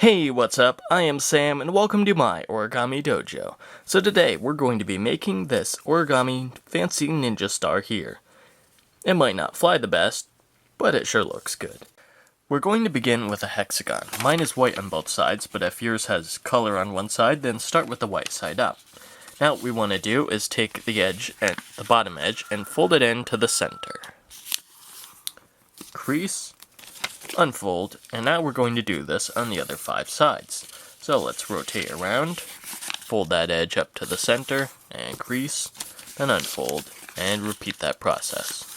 Hey, what's up? I am Sam, and welcome to my Origami Dojo. So today, we're going to be making this origami fancy ninja star here. It might not fly the best, but it sure looks good. We're going to begin with a hexagon. Mine is white on both sides, but if yours has color on one side, then start with the white side up. Now what we want to do is take the edge, and the bottom edge, and fold it into the center. Crease, unfold, and now we're going to do this on the other 5 sides. So let's rotate around, fold that edge up to the center, and crease, then unfold, and repeat that process.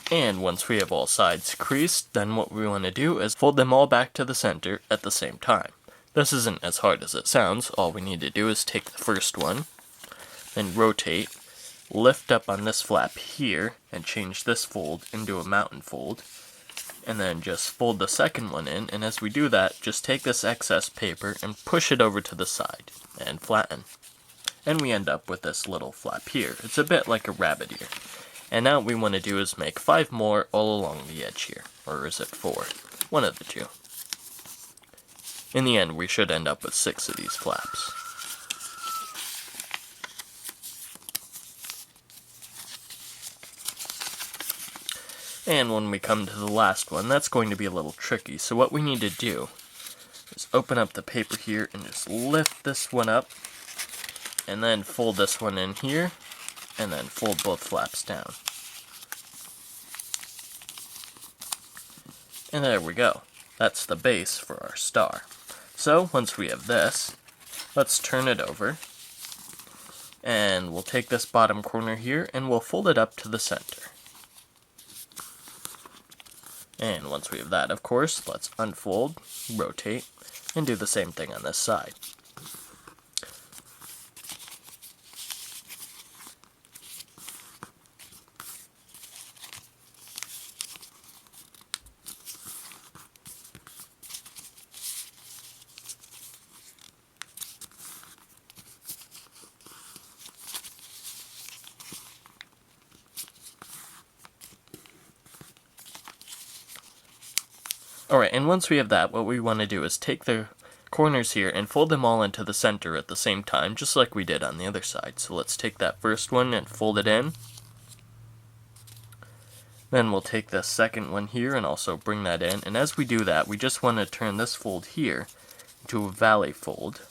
And once we have all sides creased, then what we want to do is fold them all back to the center at the same time. This isn't as hard as it sounds. All we need to do is take the first one, then rotate, lift up on this flap here, and change this fold into a mountain fold, and then just fold the second one in, and as we do that, just take this excess paper and push it over to the side, and flatten. And we end up with this little flap here. It's a bit like a rabbit ear. And now what we want to do is make 5 more all along the edge here. Or is it 4? One of the two. In the end, we should end up with 6 of these flaps. And when we come to the last one, that's going to be a little tricky. So what we need to do is open up the paper here and just lift this one up. And then fold this one in here. And then fold both flaps down. And there we go. That's the base for our star. So, once we have this, let's turn it over. And we'll take this bottom corner here and we'll fold it up to the center. And once we have that, of course, let's unfold, rotate, and do the same thing on this side. Alright, and once we have that, what we want to do is take the corners here and fold them all into the center at the same time, just like we did on the other side. So let's take that first one and fold it in. Then we'll take the second one here and also bring that in. And as we do that, we just want to turn this fold here into a valley fold.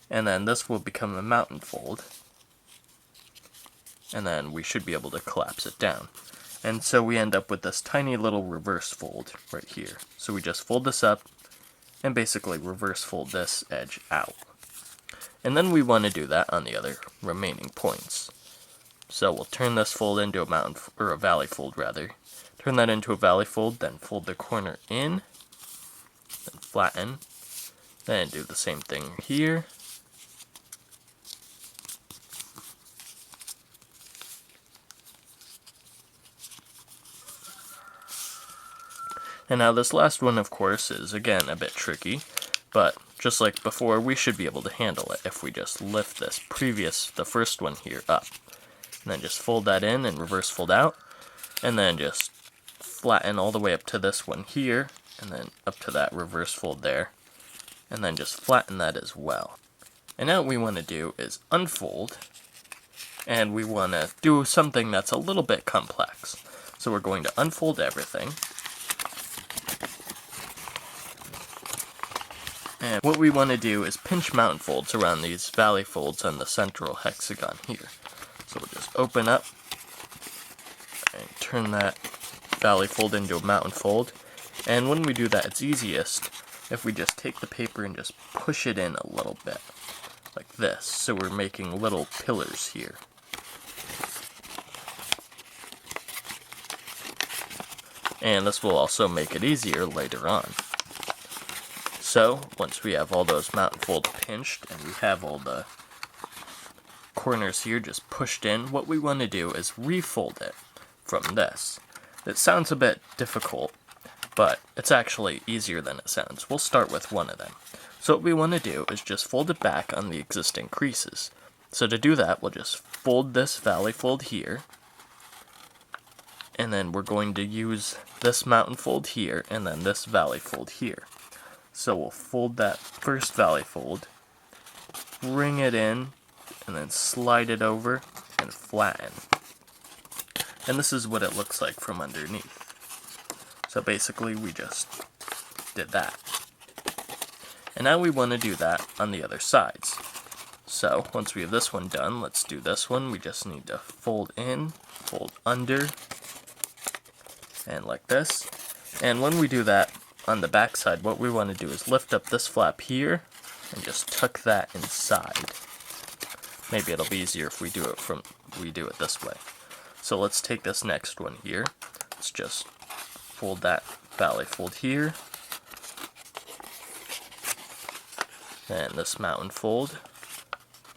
And then this will become a mountain fold. And then we should be able to collapse it down. And so we end up with this tiny little reverse fold right here. So we just fold this up and basically reverse fold this edge out. And then we want to do that on the other remaining points. So we'll turn this fold into a mountain, or a valley fold rather. Turn that into a valley fold, then fold the corner in, then flatten, then do the same thing here. And now this last one, of course, is again a bit tricky, but just like before, we should be able to handle it if we just lift this the first one here up. And then just fold that in and reverse fold out, and then just flatten all the way up to this one here, and then up to that reverse fold there, and then just flatten that as well. And now what we want to do is unfold, and we want to do something that's a little bit complex. So we're going to unfold everything. And what we want to do is pinch mountain folds around these valley folds on the central hexagon here. So we'll just open up and turn that valley fold into a mountain fold. And when we do that, it's easiest if we just take the paper and just push it in a little bit, like this. So we're making little pillars here. And this will also make it easier later on. So, once we have all those mountain folds pinched, and we have all the corners here just pushed in, what we want to do is refold it from this. It sounds a bit difficult, but it's actually easier than it sounds. We'll start with one of them. So what we want to do is just fold it back on the existing creases. So to do that, we'll just fold this valley fold here, and then we're going to use this mountain fold here, and then this valley fold here. So we'll fold that first valley fold, bring it in, and then slide it over and flatten. And this is what it looks like from underneath. So basically we just did that. And now we want to do that on the other sides. So once we have this one done, let's do this one. We just need to fold in, fold under, and like this. And when we do that on the back side, what we want to do is lift up this flap here and just tuck that inside. Maybe it'll be easier if we do it this way. So let's take this next one here. Let's just fold that valley fold here, and this mountain fold,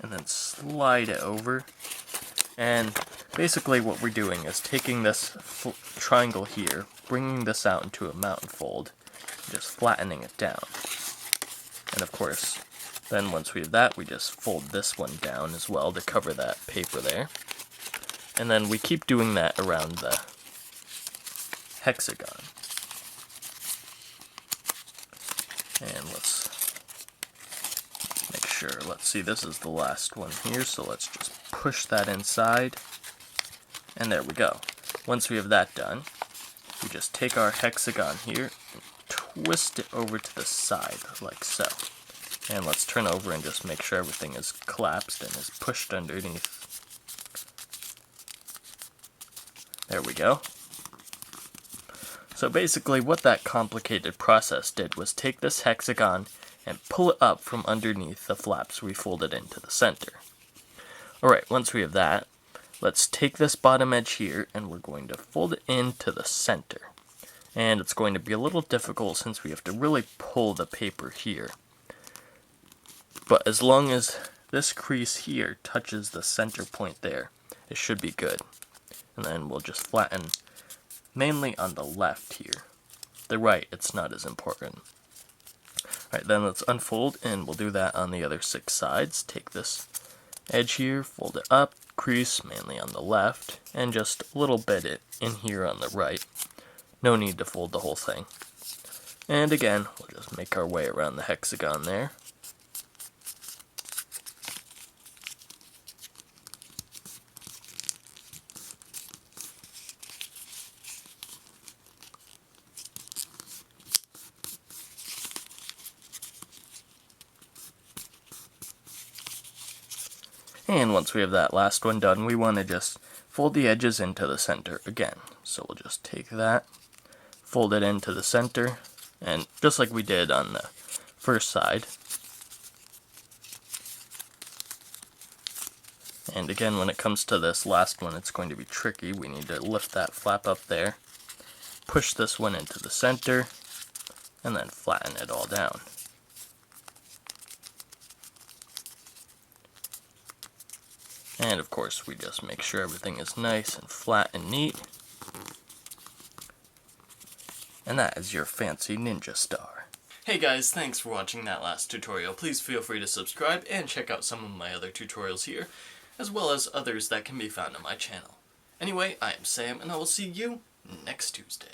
and then slide it over. And basically what we're doing is taking this triangle here, bringing this out into a mountain fold, just flattening it down. And of course, then once we have that, we just fold this one down as well to cover that paper there. And then we keep doing that around the hexagon. And let's make sure, let's see, this is the last one here, so let's just push that inside, and there we go. Once we have that done, we just take our hexagon here and twist it over to the side, like so. And let's turn over and just make sure everything is collapsed and is pushed underneath. There we go. So basically what that complicated process did was take this hexagon and pull it up from underneath the flaps we folded into the center. Alright, once we have that, let's take this bottom edge here and we're going to fold it into the center. And it's going to be a little difficult since we have to really pull the paper here. But as long as this crease here touches the center point there, it should be good. And then we'll just flatten mainly on the left here. The right, it's not as important. Alright, then let's unfold, and we'll do that on the other 6 sides. Take this edge here, fold it up, crease mainly on the left, and just a little bit in here on the right. No need to fold the whole thing. And again, we'll just make our way around the hexagon there. And once we have that last one done, we want to just fold the edges into the center again. So we'll just take that, fold it into the center, and just like we did on the first side. And again, when it comes to this last one, it's going to be tricky. We need to lift that flap up there, push this one into the center, and then flatten it all down. And of course, we just make sure everything is nice and flat and neat. And that is your fancy ninja star. Hey guys, thanks for watching that last tutorial. Please feel free to subscribe and check out some of my other tutorials here, as well as others that can be found on my channel. Anyway, I am Sam, and I will see you next Tuesday.